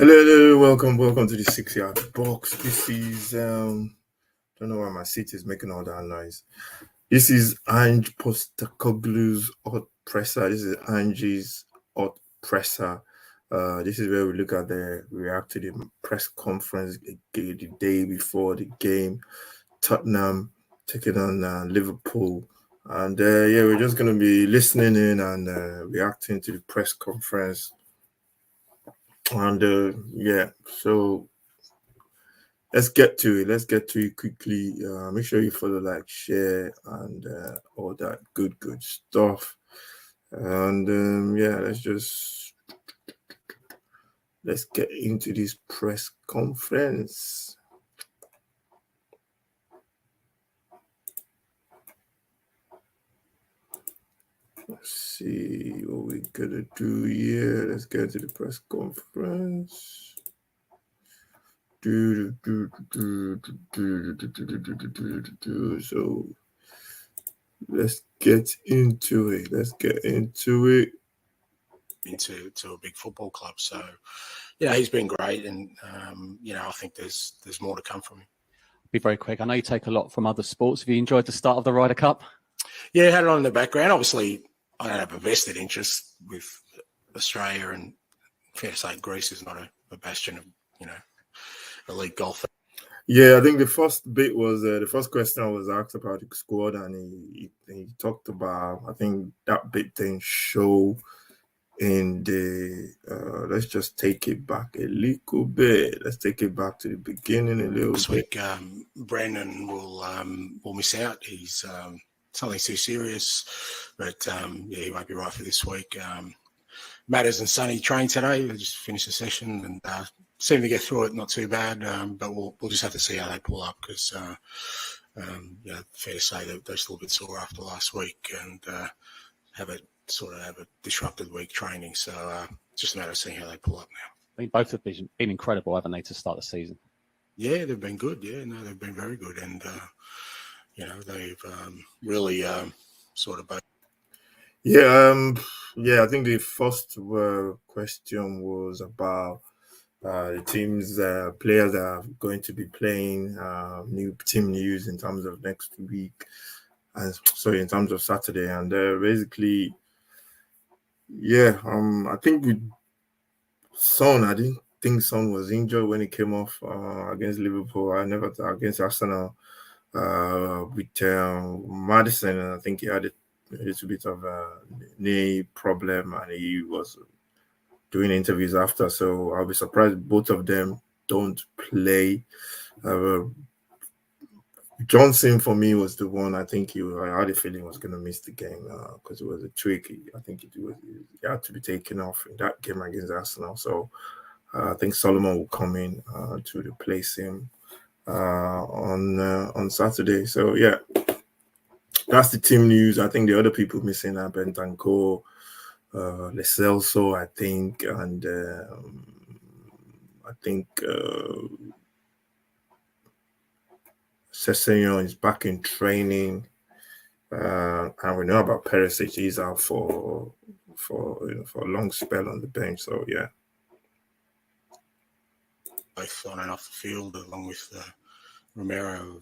Hello, welcome to the 6 yard box. This is don't know why my seat is making all that noise. This is Ange Postacoglu's hot presser. This is Ange's hot presser. This is where we look at the react to the press conference the day before the game. Tottenham taking on Liverpool. And we're just gonna be listening in and reacting to the press conference. And so let's get to it. Let's get to it quickly. Make sure you follow, like, share, and all that good stuff. And let's get into this press conference. Let's see what we're gonna do here. Let's get to the press conference. So let's get into it. Into a big football club. So, he's been great, and I think there's more to come from him. Be very quick. I know you take a lot from other sports. Have you enjoyed the start of the Ryder Cup? Yeah, I had it on in the background. Obviously, I don't have a vested interest with Australia, and fair to say, Greece is not a bastion of elite golf. Yeah, I think the first bit was the first question was asked about the squad, and he talked about, I think that bit didn't show in the let's just take it back a little bit. Let's take it back to the beginning a little this bit. Week, Brandon will miss out. He's something too serious, but he won't be right for this week. Madison and Sonny trained today. They just finished the session and seemed to get through it not too bad, but we'll just have to see how they pull up, because fair to say that they're still a bit sore after last week and have a disrupted week training. So just a matter of seeing how they pull up now. I think both have been incredible, haven't they, to start the season? Yeah, they've been good. Yeah, no, they've been very good, and they've really sort of. I think the first question was about the team's players that are going to be playing, new team news in terms of next week, and in terms of Saturday, and basically, I think with Son, I didn't think Son was injured when he came off against Liverpool. I never against Arsenal. With Madison, I think he had a little bit of a knee problem, and he was doing interviews after. So I'll be surprised both of them don't play. Johnson, for me, was the one I think I had a feeling was going to miss the game because it was a tricky. I think he had to be taken off in that game against Arsenal. So I think Solomon will come in to replace him on Saturday. So that's the team news. I think the other people missing are Bentancur, Lecelso, I think, and I think Sessegnon is back in training, and we know about Perisic. He's out for a long spell on the bench. So both on and off the field, along with Romero,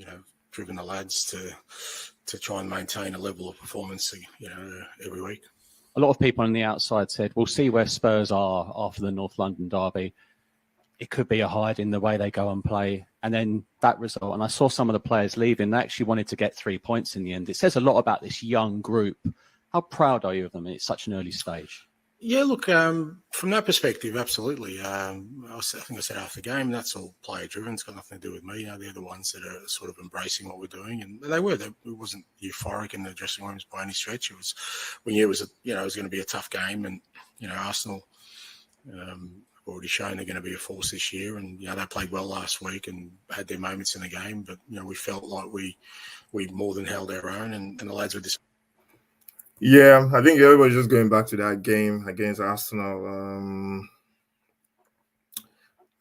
have driven the lads to try and maintain a level of performance, every week. A lot of people on the outside said, we'll see where Spurs are after the North London derby. It could be a hide in the way they go and play. And then that result, and I saw some of the players leaving, they actually wanted to get 3 points in the end. It says a lot about this young group. How proud are you of them at such an early stage? Yeah, look, from that perspective, absolutely. I think I said after the game, that's all player-driven. It's got nothing to do with me. They're the ones that are sort of embracing what we're doing, and they were. It wasn't euphoric in the dressing rooms by any stretch. It was, we knew it was going to be a tough game, and Arsenal already shown they're going to be a force this year, and they played well last week and had their moments in the game, but we felt like we more than held our own, and the lads were just. Yeah, I think everybody's just going back to that game against Arsenal.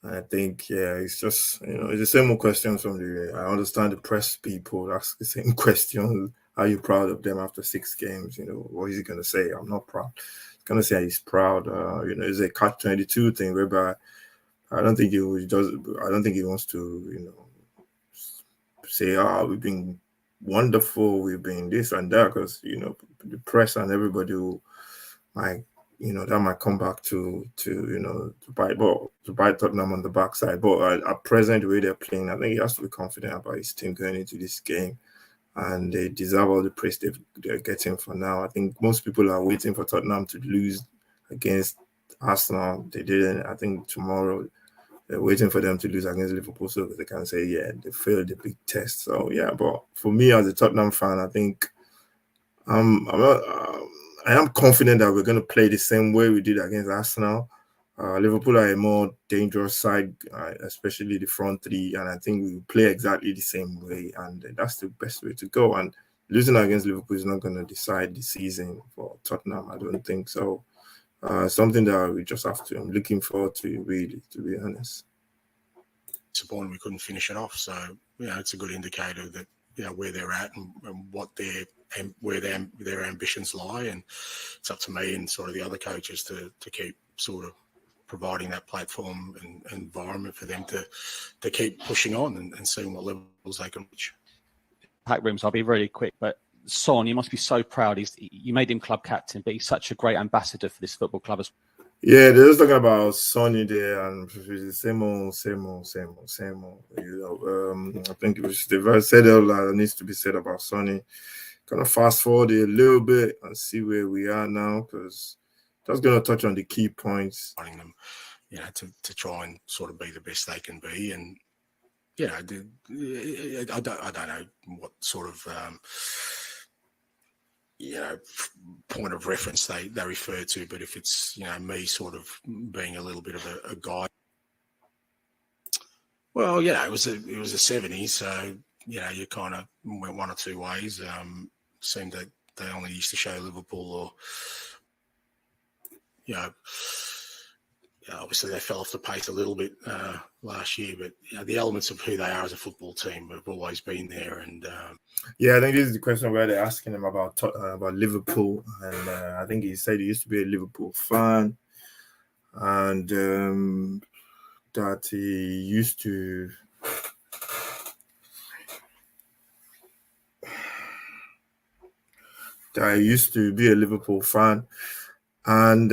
I think, it's just, it's the same old questions from I understand the press people ask the same question. Are you proud of them after 6 games? What is he going to say? I'm not proud. gonna say he's proud. It's a catch-22 thing whereby I don't think he wants to, say, we've been wonderful, we've been this and that, because the press and everybody might, that might come back to bite Tottenham on the backside. But at present, the way they're playing, I think he has to be confident about his team going into this game, and they deserve all the praise they're getting for now. I think most people are waiting for Tottenham to lose against Arsenal. They didn't. I think tomorrow they're waiting for them to lose against Liverpool so they can say, yeah, they failed the big test. So, yeah, but for me as a Tottenham fan, I think I am confident that we're going to play the same way we did against Arsenal. Liverpool are a more dangerous side, especially the front three, and I think we will play exactly the same way, and that's the best way to go. And losing against Liverpool is not going to decide the season for Tottenham, I don't think so. Something that we just have to. I'm looking forward to, really, to be honest. Disappointed we couldn't finish it off, so it's a good indicator that where they're at and what where their ambitions lie, and it's up to me and sort of the other coaches to keep sort of providing that platform and environment for them to keep pushing on and seeing what levels they can reach. Pack rooms, I'll be really quick, but Son, you must be so proud. You made him club captain, but he's such a great ambassador for this football club as well. Yeah, they're just talking about Sonny there, and same old. I think they've said all that needs to be said about Sonny. Kind of fast forward a little bit and see where we are now, because that's going to touch on the key points. Wanting them, to try and sort of be the best they can be, and I don't know what sort of point of reference they refer to, but if it's me sort of being a little bit of a guide, well, it was a 70s, so you kind of went one or two ways. Seemed that they only used to show Liverpool, or obviously they fell off the pace a little bit last year, but the elements of who they are as a football team have always been there. And I think this is the question where they're asking him about Liverpool, and I think he said he used to be a Liverpool fan, and that he used to be a Liverpool fan, and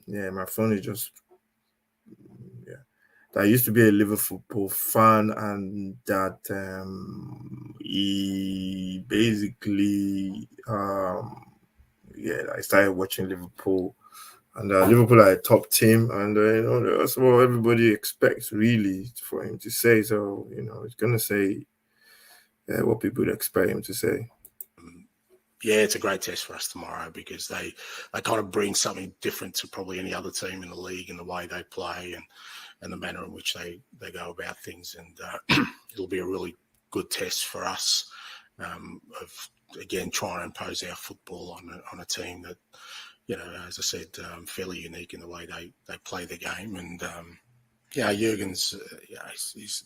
my phone is just. That used to be a Liverpool fan, and that he basically, I started watching Liverpool, and Liverpool are a top team, and that's what everybody expects really for him to say. So he's gonna say what people expect him to say. It's a great test for us tomorrow, because they kind of bring something different to probably any other team in the league in the way they play and the manner in which they go about things. And it'll be a really good test for us of, again, trying to impose our football on a team that, as I said, fairly unique in the way they play the game. And, Jurgen's, he's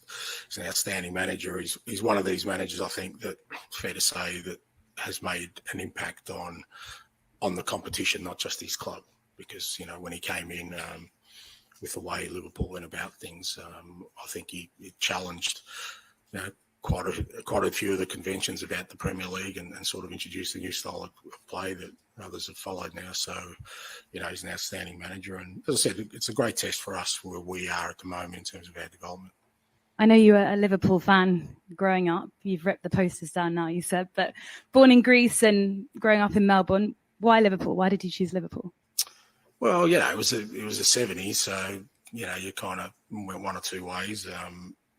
an outstanding manager. He's one of these managers, I think, that it's fair to say that has made an impact on the competition, not just his club, because when he came in with the way Liverpool went about things, I think he challenged quite a few of the conventions about the Premier League and sort of introduced a new style of play that others have followed now. So he's an outstanding manager, and as I said, it's a great test for us where we are at the moment in terms of our development. I know you were a Liverpool fan growing up. You've ripped the posters down now, you said, but born in Greece and growing up in Melbourne, why Liverpool? Why did you choose Liverpool? Well, it was the 70s, so you kind of went one or two ways.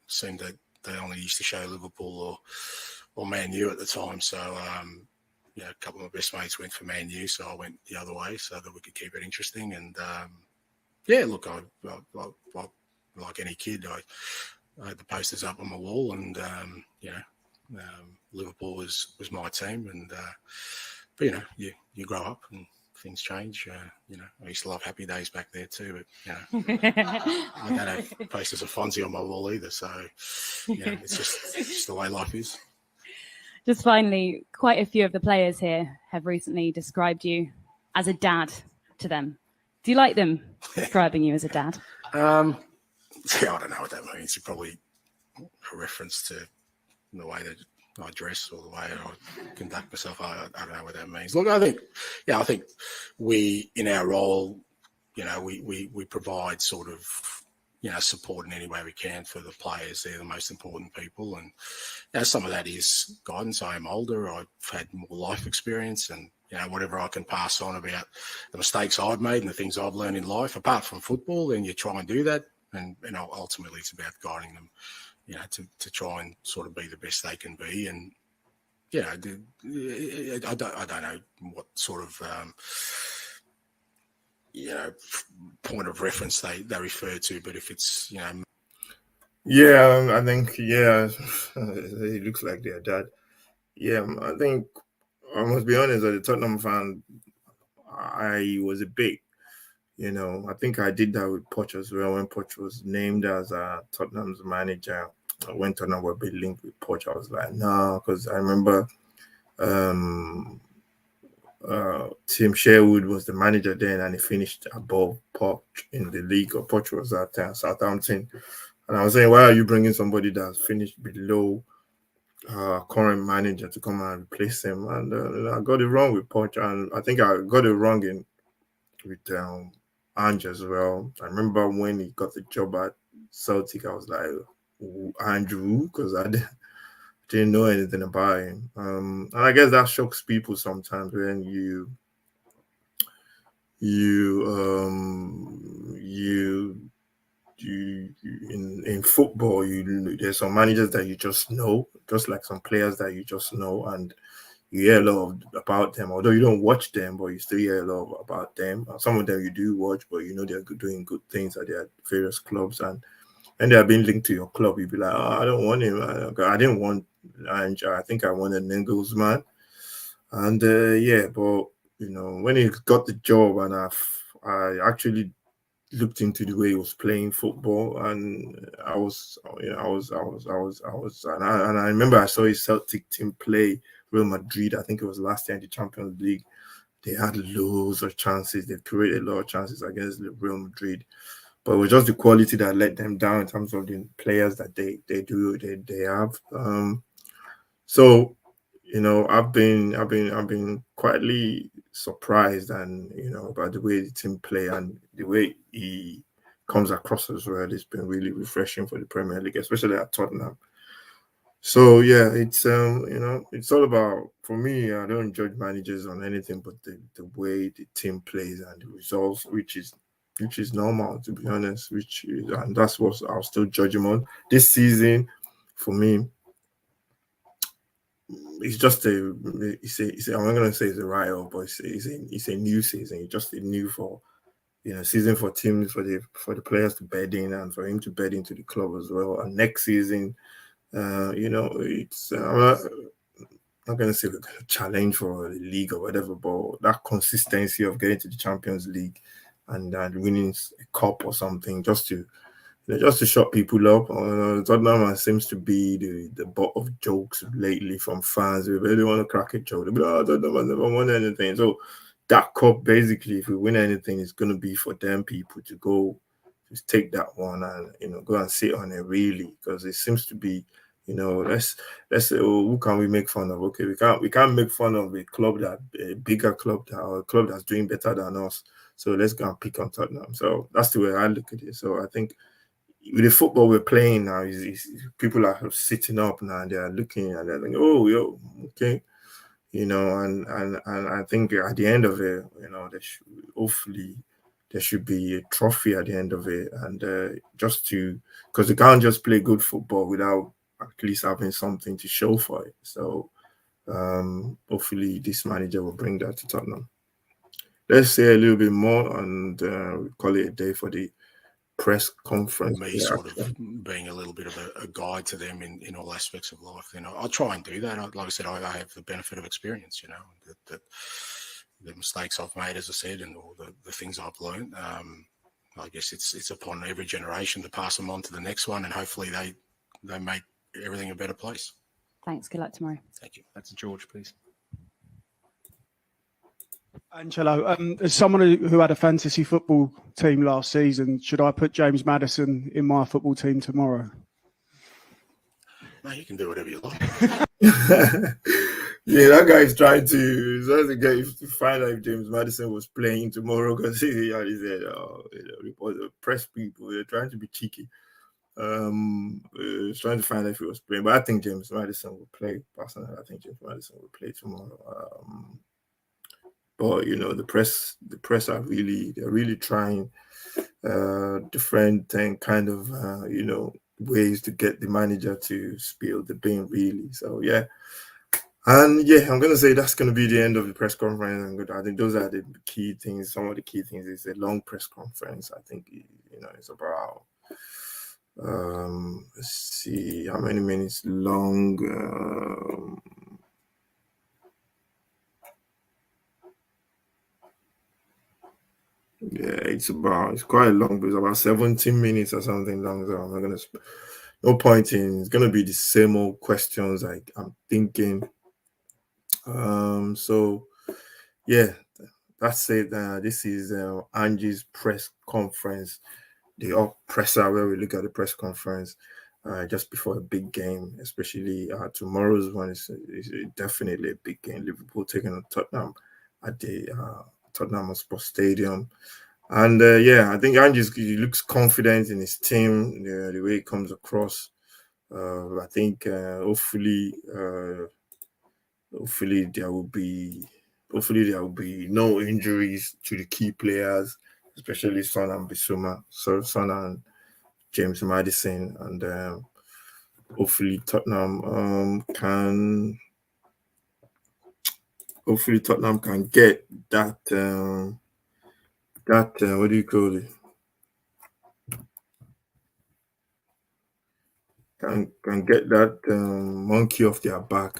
Seemed that they only used to show Liverpool or Man U at the time, so a couple of my best mates went for Man U, so I went the other way so that we could keep it interesting. And look, I like any kid, I had the posters up on my wall, and Liverpool was my team, and but you grow up and things change. I used to love Happy Days back there too, but I don't have posters of Fonzie on my wall either, so it's just the way life is. Just finally, quite a few of the players here have recently described you as a dad. to them? Do you like them describing you as a dad? Yeah, I don't know what that means. It's probably a reference to the way that I dress or the way I conduct myself. I don't know what that means. Look, I think we, in our role, we provide sort of, support in any way we can for the players. They're the most important people. And some of that is guidance. I am older. I've had more life experience and, whatever I can pass on about the mistakes I've made and the things I've learned in life, apart from football, then you try and do that. And ultimately it's about guiding them, to try and sort of be the best they can be. And, I don't know what sort of, point of reference they refer to, but if it's, Yeah, I think, it looks like their dad. Yeah, I think, I must be honest, as a Tottenham fan, I was a bit, I think I did that with Poch as well. When Poch was named as Tottenham's manager, when Tottenham were a bit linked with Poch, I was like, no, because I remember Tim Sherwood was the manager then, and he finished above Poch in the league. Or Poch was at Southampton, and I was saying, why are you bringing somebody that's finished below current manager to come and replace him? And I got it wrong with Poch, and I think I got it wrong with Ange as well. I remember when he got the job at Celtic, I was like, Andrew, because I didn't know anything about him. And I guess that shocks people sometimes when you in football, there's some managers that you just know, just like some players that you just know, and you hear a lot about them. Although you don't watch them, but you still hear a lot about them. Some of them you do watch, but they're doing good things at their various clubs, and they're being linked to your club. You'd be like, oh, I don't want him. I didn't want Ange. I think I wanted ANGE'S man. And but when he got the job, and I actually looked into the way he was playing football, and and I remember I saw his Celtic team play Real Madrid. I think it was last year in the Champions League. They had loads of chances. They created a lot of chances against Real Madrid, but it was just the quality that let them down in terms of the players that they have. So I've been quietly surprised and by the way the team play and the way he comes across as well. It's been really refreshing for the Premier League, especially at Tottenham. So yeah, it's it's all about, for me, I don't judge managers on anything but the way the team plays and the results, which is normal, to be honest, and that's what I'll still judge him on. This season, for me, it's just I'm not gonna say it's a write-off, but it's a new season. It's just a new season for teams, for the players to bed in and for him to bed into the club as well. And next season, it's I'm not going to say we're going to challenge for the league or whatever, but that consistency of getting to the Champions League and winning a cup or something just to shut people up. Tottenham seems to be the butt of jokes lately from fans. They really want to crack a joke. They be like, oh, Tottenham has never won anything. So that cup, basically, if we win anything, it's going to be for them people to go just take that one and go and sit on it, really, because it seems to be. Let's say, who can we make fun of? Okay, we can't make fun of a bigger club or a club that's doing better than us. So let's go and pick on Tottenham. So that's the way I look at it. So I think with the football we're playing now, people are sitting up now and they're looking and they're like, oh, yo, okay, and I think at the end of it, hopefully there should be a trophy at the end of it, and because you can't just play good football without at least having something to show for it. So hopefully this manager will bring that to Tottenham. Let's say a little bit more and call it a day for the press conference. Me sort of being a little bit of a guide to them in all aspects of life. I'll try and do that. Like I said, I have the benefit of experience, that the mistakes I've made, as I said, and all the things I've learned. I guess it's upon every generation to pass them on to the next one, and hopefully they make everything a better place. Thanks. Good luck tomorrow. Thank you. That's George, please. Angelo, as someone who had a fantasy football team last season, should I put James Madison in my football team tomorrow? No, you can do whatever you like. Yeah, that guy is trying to find out if James Madison was playing tomorrow because he said, press people, they're trying to be cheeky. He's trying to find out if he was playing, but I think James Madison will play. Personally, I think James Madison will play tomorrow. But the press are really trying different and kind of ways to get the manager to spill the bean, really. So yeah. And yeah, I'm gonna say that's gonna be the end of the press conference. I think those are the key things. Some of the key things is a long press conference. I think it's about let's see how many minutes long. Yeah, it's quite long, but it's about 17 minutes or something long. So I'm not gonna. No point in. It's gonna be the same old questions. I'm thinking. So yeah, that's it. This is Ange's press conference, the up presser where we look at the press conference just before a big game, especially tomorrow's one is definitely a big game. Liverpool taking on Tottenham at the Tottenham Sports Stadium. And I think he looks confident in his team, the way it comes across. I think hopefully there will be no injuries to the key players, especially Son and Bissouma, Son and James Madison, and hopefully Tottenham can get that what do you call it? Can get that monkey off their back.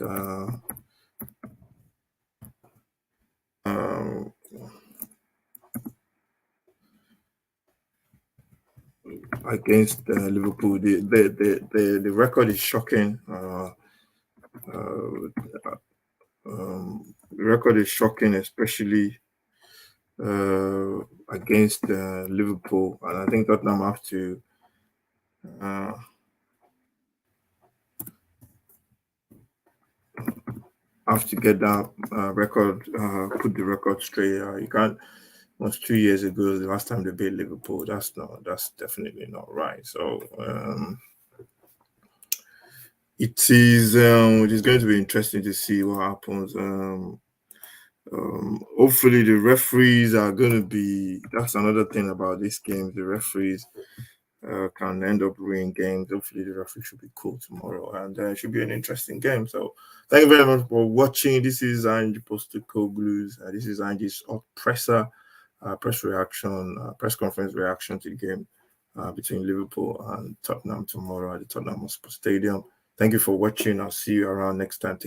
Against Liverpool, the record is shocking. The record is shocking, especially against Liverpool, and I think Tottenham have to get that record, put the record straight. You can't. It was 2 years ago, the last time they beat Liverpool. That's definitely not right. So it is going to be interesting to see what happens. Hopefully the referees are going to be. That's another thing about this game. The referees can end up ruining games. Hopefully the referee should be cool tomorrow, and it should be an interesting game. So thank you very much for watching. This is Ange Postacoglu. This is Ange's press conference reaction to the game between Liverpool and Tottenham tomorrow at the Tottenham Sports Stadium. Thank you for watching. I'll see you around next time.